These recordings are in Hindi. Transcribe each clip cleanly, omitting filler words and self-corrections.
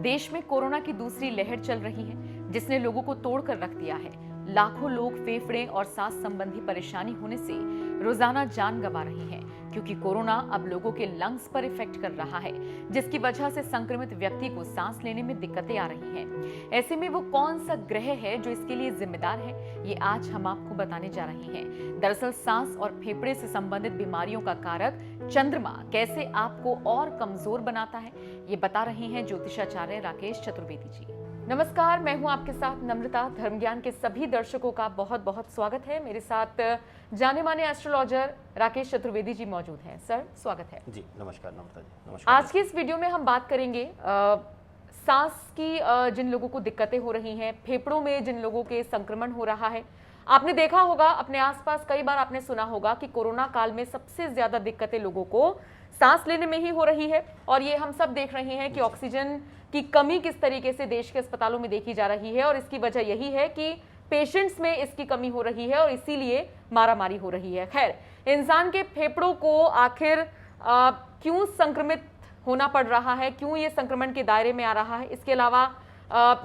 देश में कोरोना की दूसरी लहर चल रही है, जिसने लोगों को तोड़कर रख दिया है। लाखों लोग फेफड़े और सांस संबंधी परेशानी होने से रोजाना जान गंवा रहे हैं, क्योंकि कोरोना अब लोगों के लंग्स पर इफेक्ट कर रहा है, जिसकी वजह से संक्रमित व्यक्ति को सांस लेने में दिक्कतें आ रही हैं। ऐसे में वो कौन सा ग्रह है जो इसके लिए जिम्मेदार है, ये आज हम आपको बताने जा रहे हैं। दरअसल सांस और फेफड़े से संबंधित बीमारियों का कारक चंद्रमा कैसे आपको और कमजोर बनाता है, ये बता रहे हैं ज्योतिषाचार्य राकेश चतुर्वेदी जी। नमस्कार, मैं हूं आपके साथ नम्रता। धर्म ज्ञान के सभी दर्शकों का बहुत बहुत स्वागत है। मेरे साथ जाने माने एस्ट्रोलॉजर राकेश चतुर्वेदी जी मौजूद हैं। सर, स्वागत है जी। नमस्कार नम्रता जी। नमस्कार। आज की इस वीडियो में हम बात करेंगे सांस की जिन लोगों को दिक्कतें हो रही हैं, फेफड़ों में जिन लोगों के संक्रमण हो रहा है। आपने देखा होगा अपने आसपास, कई बार आपने सुना होगा कि कोरोना काल में सबसे ज्यादा दिक्कतें लोगों को सांस लेने में ही हो रही है, और ये हम सब देख रहे हैं कि ऑक्सीजन की कमी किस तरीके से देश के अस्पतालों में देखी जा रही है। और इसकी वजह यही है कि पेशेंट्स में इसकी कमी हो रही है और इसीलिए मारामारी हो रही है। खैर, इंसान के फेफड़ों को आखिर क्यों संक्रमित होना पड़ रहा है, क्यों ये संक्रमण के दायरे में आ रहा है, इसके अलावा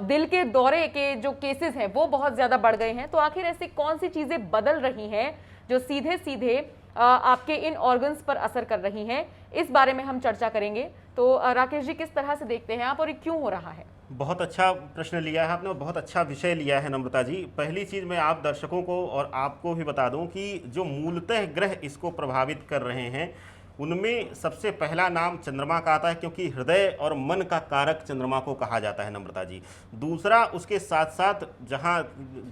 दिल के दौरे के जो केसेस हैं वो बहुत ज्यादा बढ़ गए हैं। तो आखिर ऐसी कौन सी चीजें बदल रही हैं जो सीधे सीधे आपके इन ऑर्गन्स पर असर कर रही हैं, इस बारे में हम चर्चा करेंगे। तो राकेश जी, किस तरह से देखते हैं आप और ये क्यों हो रहा है? बहुत अच्छा प्रश्न लिया है आपने और बहुत अच्छा विषय लिया है नम्रता जी। पहली चीज़ मैं आप दर्शकों को और आपको भी बता दूं कि जो मूलतः ग्रह इसको प्रभावित कर रहे हैं उनमें सबसे पहला नाम चंद्रमा का आता है, क्योंकि हृदय और मन का कारक चंद्रमा को कहा जाता है नम्रता जी। दूसरा, उसके साथ साथ जहां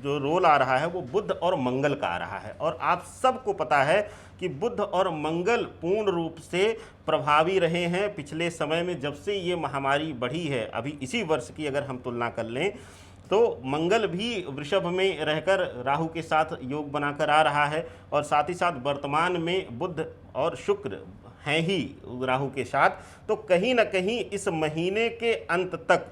जो रोल आ रहा है वो बुध और मंगल का आ रहा है। और आप सबको पता है कि बुध और मंगल पूर्ण रूप से प्रभावी रहे हैं पिछले समय में, जब से ये महामारी बढ़ी है। अभी इसी वर्ष की अगर हम तुलना कर लें तो मंगल भी वृषभ में रहकर राहु के साथ योग बनाकर आ रहा है, और साथ ही साथ वर्तमान में बुध और शुक्र हैं ही राहु के साथ। तो कहीं ना कहीं इस महीने के अंत तक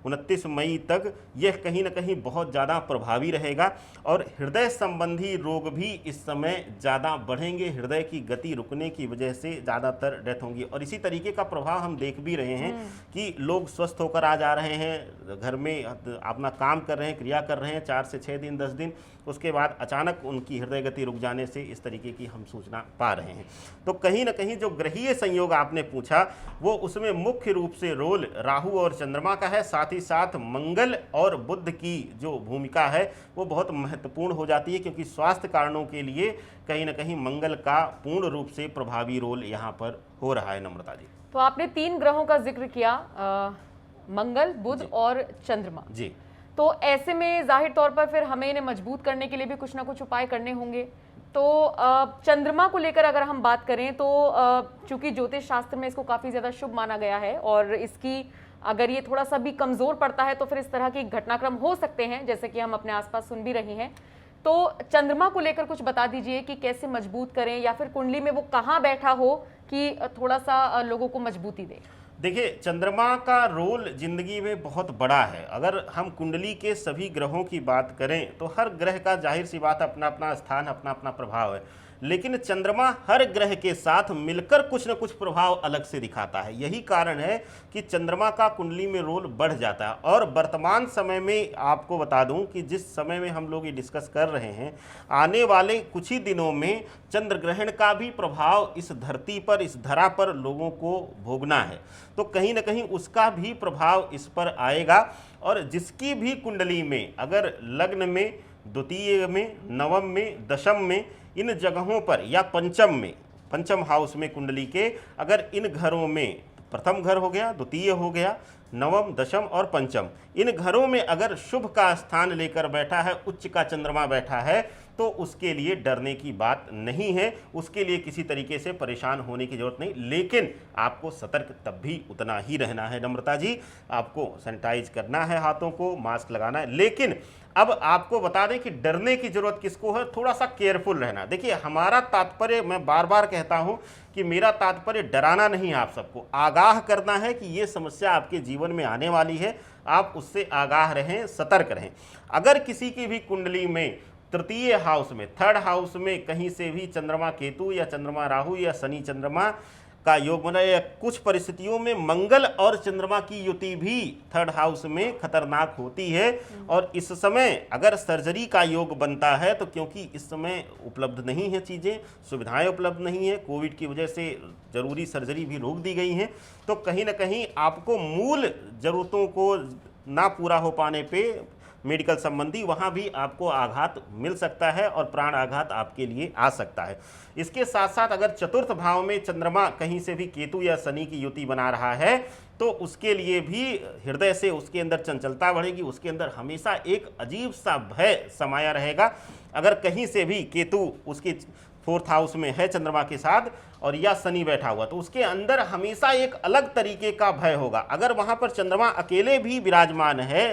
29 मई तक यह कहीं ना कहीं बहुत ज़्यादा प्रभावी रहेगा। और हृदय संबंधी रोग भी इस समय ज़्यादा बढ़ेंगे। हृदय की गति रुकने की वजह से ज़्यादातर डेथ होंगी, और इसी तरीके का प्रभाव हम देख भी रहे हैं कि लोग स्वस्थ होकर आ जा रहे हैं, घर में अपना काम कर रहे हैं, क्रिया कर रहे हैं 4 से 6 दिन 10 दिन, उसके बाद अचानक उनकी हृदय गति रुक जाने से इस तरीके की हम सूचना पा रहे हैं। तो कहीं ना कहीं जो ग्रहीय संयोग आपने पूछा वो उसमें मुख्य रूप से रोल राहु और चंद्रमा का है। साथ ही साथ मंगल और बुध की जो भूमिका है वो बहुत महत्वपूर्ण हो जाती है, क्योंकि स्वास्थ्य कारणों के लिए कहीं ना कहीं मंगल का पूर्ण रूप से प्रभावी रोल यहाँ पर हो रहा है नम्रता जी। तो आपने 3 ग्रहों का जिक्र किया, मंगल, बुध और चंद्रमा जी। तो ऐसे में जाहिर तौर पर फिर हमें इन्हें मजबूत करने के लिए भी कुछ ना कुछ उपाय करने होंगे। तो चंद्रमा को लेकर अगर हम बात करें तो चूंकि ज्योतिष शास्त्र में इसको काफी ज्यादा शुभ माना गया है, और इसकी अगर ये थोड़ा सा भी कमजोर पड़ता है तो फिर इस तरह के घटनाक्रम हो सकते हैं, जैसे कि हम अपने आसपास सुन भी रहे हैं। तो चंद्रमा को लेकर कुछ बता दीजिए कि कैसे मजबूत करें, या फिर कुंडली में वो कहाँ बैठा हो कि थोड़ा सा लोगों को मजबूती दे। देखिए, चंद्रमा का रोल जिंदगी में बहुत बड़ा है। अगर हम कुंडली के सभी ग्रहों की बात करें तो हर ग्रह का जाहिर सी बात अपना अपना स्थान, अपना अपना प्रभाव है, लेकिन चंद्रमा हर ग्रह के साथ मिलकर कुछ न कुछ प्रभाव अलग से दिखाता है। यही कारण है कि चंद्रमा का कुंडली में रोल बढ़ जाता है। और वर्तमान समय में आपको बता दूं कि जिस समय में हम लोग ये डिस्कस कर रहे हैं, आने वाले कुछ ही दिनों में चंद्र ग्रहण का भी प्रभाव इस धरती पर, इस धरा पर लोगों को भोगना है। तो कहीं ना कहीं उसका भी प्रभाव इस पर आएगा। और जिसकी भी कुंडली में अगर लग्न में, द्वितीय में, नवम में, दशम में, इन जगहों पर या पंचम हाउस में कुंडली के अगर इन घरों में, प्रथम घर हो गया, द्वितीय हो गया, नवम, दशम और पंचम, इन घरों में अगर शुभ का स्थान लेकर बैठा है, उच्च का चंद्रमा बैठा है, तो उसके लिए डरने की बात नहीं है, उसके लिए किसी तरीके से परेशान होने की जरूरत नहीं। लेकिन आपको सतर्क तब भी उतना ही रहना है नम्रता जी। आपको सैनिटाइज करना है, हाथों को मास्क लगाना है। लेकिन अब आपको बता दें कि डरने की जरूरत किसको है, थोड़ा सा केयरफुल रहना। देखिए, हमारा तात्पर्य, मैं बार बार कहता हूं कि मेरा तात्पर्य डराना नहीं है, आप सबको आगाह करना है कि ये समस्या आपके जीवन में आने वाली है, आप उससे आगाह रहें, सतर्क रहें। अगर किसी की भी कुंडली में तृतीय हाउस में, थर्ड हाउस में कहीं से भी चंद्रमा केतु या चंद्रमा राहु या शनि चंद्रमा का योग बना है। कुछ परिस्थितियों में मंगल और चंद्रमा की युति भी थर्ड हाउस में खतरनाक होती है। और इस समय अगर सर्जरी का योग बनता है तो क्योंकि इस समय उपलब्ध नहीं है, चीज़ें सुविधाएं उपलब्ध नहीं है, कोविड की वजह से जरूरी सर्जरी भी रोक दी गई हैं, तो कहीं ना कहीं आपको मूल ज़रूरतों को ना पूरा हो पाने पे मेडिकल संबंधी वहाँ भी आपको आघात मिल सकता है और प्राण आघात आपके लिए आ सकता है। इसके साथ साथ अगर चतुर्थ भाव में चंद्रमा कहीं से भी केतु या शनि की युति बना रहा है तो उसके लिए भी हृदय से उसके अंदर चंचलता बढ़ेगी, उसके अंदर हमेशा एक अजीब सा भय समाया रहेगा। अगर कहीं से भी केतु उसके फोर्थ हाउस में है चंद्रमा के साथ और या शनि बैठा हुआ तो उसके अंदर हमेशा एक अलग तरीके का भय होगा। अगर वहां पर चंद्रमा अकेले भी विराजमान है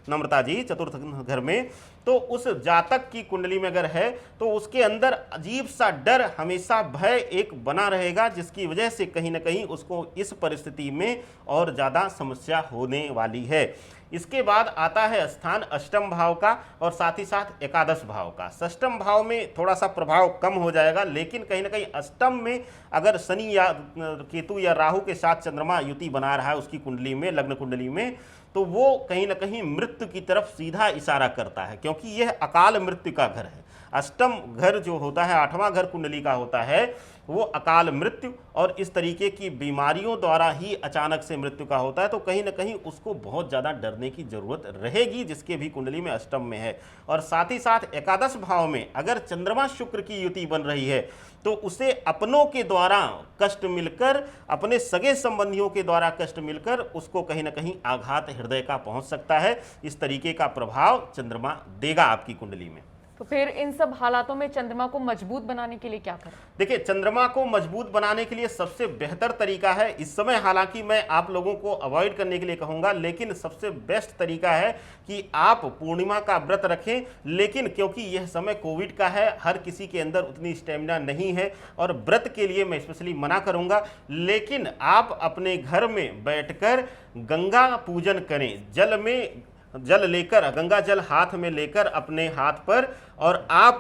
नम्रता जी चतुर्थ घर में, तो उस जातक की कुंडली में अगर है तो उसके अंदर अजीब सा डर, हमेशा भय एक बना रहेगा, जिसकी वजह से कहीं ना कहीं उसको इस परिस्थिति में और ज़्यादा समस्या होने वाली है। इसके बाद आता है स्थान अष्टम भाव का और साथ ही साथ एकादश भाव का। षष्टम भाव में थोड़ा सा प्रभाव कम हो जाएगा, लेकिन कहीं ना कहीं अष्टम में अगर शनि या केतु या राहु के साथ चंद्रमा युति बना रहा है उसकी कुंडली में, लग्न कुंडली में, तो वो कहीं ना कहीं मृत्यु की तरफ सीधा इशारा करता है, क्योंकि यह अकाल मृत्यु का घर है। अष्टम घर जो होता है, आठवां घर कुंडली का होता है, वो अकाल मृत्यु और इस तरीके की बीमारियों द्वारा ही अचानक से मृत्यु का होता है। तो कहीं ना कहीं उसको बहुत ज़्यादा डरने की जरूरत रहेगी जिसके भी कुंडली में अष्टम में है। और साथ ही साथ एकादश भाव में अगर चंद्रमा शुक्र की युति बन रही है तो उसे अपनों के द्वारा कष्ट मिलकर, अपने सगे संबंधियों के द्वारा कष्ट मिलकर उसको कहीं ना कहीं आघात हृदय का पहुंच सकता है। इस तरीके का प्रभाव चंद्रमा देगा आपकी कुंडली में। तो फिर इन सब हालातों में चंद्रमा को मजबूत बनाने के लिए क्या करें? देखिए, चंद्रमा को मजबूत बनाने के लिए सबसे बेहतर तरीका है, इस समय हालांकि मैं आप लोगों को अवॉइड करने के लिए कहूंगा, लेकिन सबसे बेस्ट तरीका है कि आप पूर्णिमा का व्रत रखें। लेकिन क्योंकि यह समय कोविड का है, हर किसी के अंदर उतनी स्टेमिना नहीं है और व्रत के लिए मैं स्पेशली मना करूंगा। लेकिन आप अपने घर में बैठकर गंगा पूजन करें, जल में जल लेकर, गंगा जल हाथ में लेकर अपने हाथ पर, और आप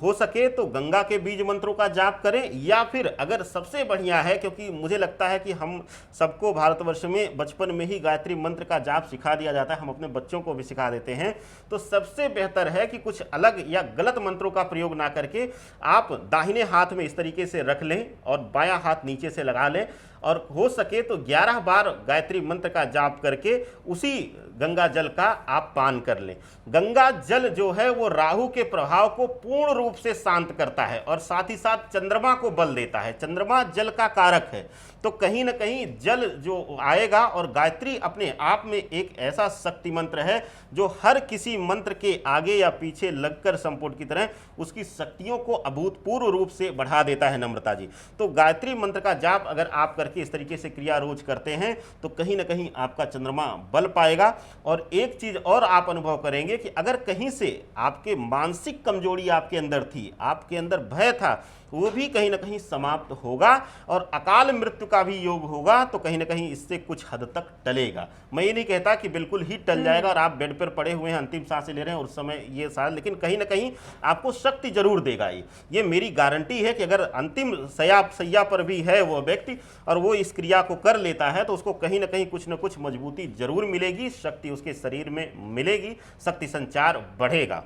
हो सके तो गंगा के बीज मंत्रों का जाप करें, या फिर अगर सबसे बढ़िया है, क्योंकि मुझे लगता है कि हम सबको भारतवर्ष में बचपन में ही गायत्री मंत्र का जाप सिखा दिया जाता है, हम अपने बच्चों को भी सिखा देते हैं, तो सबसे बेहतर है कि कुछ अलग या गलत मंत्रों का प्रयोग ना करके आप दाहिने हाथ में इस तरीके से रख लें और बायां हाथ नीचे से लगा लें, और हो सके तो 11 बार गायत्री मंत्र का जाप करके उसी गंगा जल का आप पान कर लें। गंगा जल जो है वो राहु के प्रभाव को पूर्ण रूप से शांत करता है और साथ ही साथ चंद्रमा को बल देता है। चंद्रमा जल का कारक है, तो कहीं ना कहीं जल जो आएगा, और गायत्री अपने आप में एक ऐसा शक्ति मंत्र है जो हर किसी मंत्र के आगे या पीछे लगकर संपुट की तरह उसकी शक्तियों को अभूतपूर्व रूप से बढ़ा देता है नम्रता जी। तो गायत्री मंत्र का जाप अगर आप करके इस तरीके से क्रिया रोज करते हैं तो कहीं ना कहीं आपका चंद्रमा बल पाएगा। और एक चीज और आप अनुभव करेंगे कि अगर कहीं से आपके मानसिक कमजोरी आपके अंदर थी, आपके अंदर भय था, वो भी कहीं ना कहीं समाप्त होगा और अकाल मृत्यु का भी योग होगा, तो कहीं ना कहीं इससे कुछ हद तक टलेगा। मैं ये नहीं कहता कि बिल्कुल ही टल जाएगा और आप बेड पर पड़े हुए हैं, अंतिम सांसें ले रहे हैं और उस समय ये साल, लेकिन कहीं ना कहीं आपको शक्ति जरूर देगा। ये मेरी गारंटी है कि अगर अंतिम सैया पर भी है वो व्यक्ति और वो इस क्रिया को कर लेता है तो उसको कहीं ना कहीं कुछ न कुछ मजबूती जरूर मिलेगी, शक्ति उसके शरीर में मिलेगी, शक्ति संचार बढ़ेगा।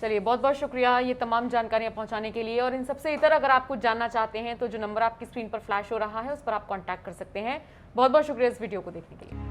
चलिए, बहुत बहुत शुक्रिया ये तमाम जानकारियां पहुंचाने के लिए। और इन सबसे इतर अगर आप कुछ जानना चाहते हैं तो जो नंबर आपकी स्क्रीन पर फ्लैश हो रहा है उस पर आप कांटेक्ट कर सकते हैं। बहुत बहुत शुक्रिया इस वीडियो को देखने के लिए।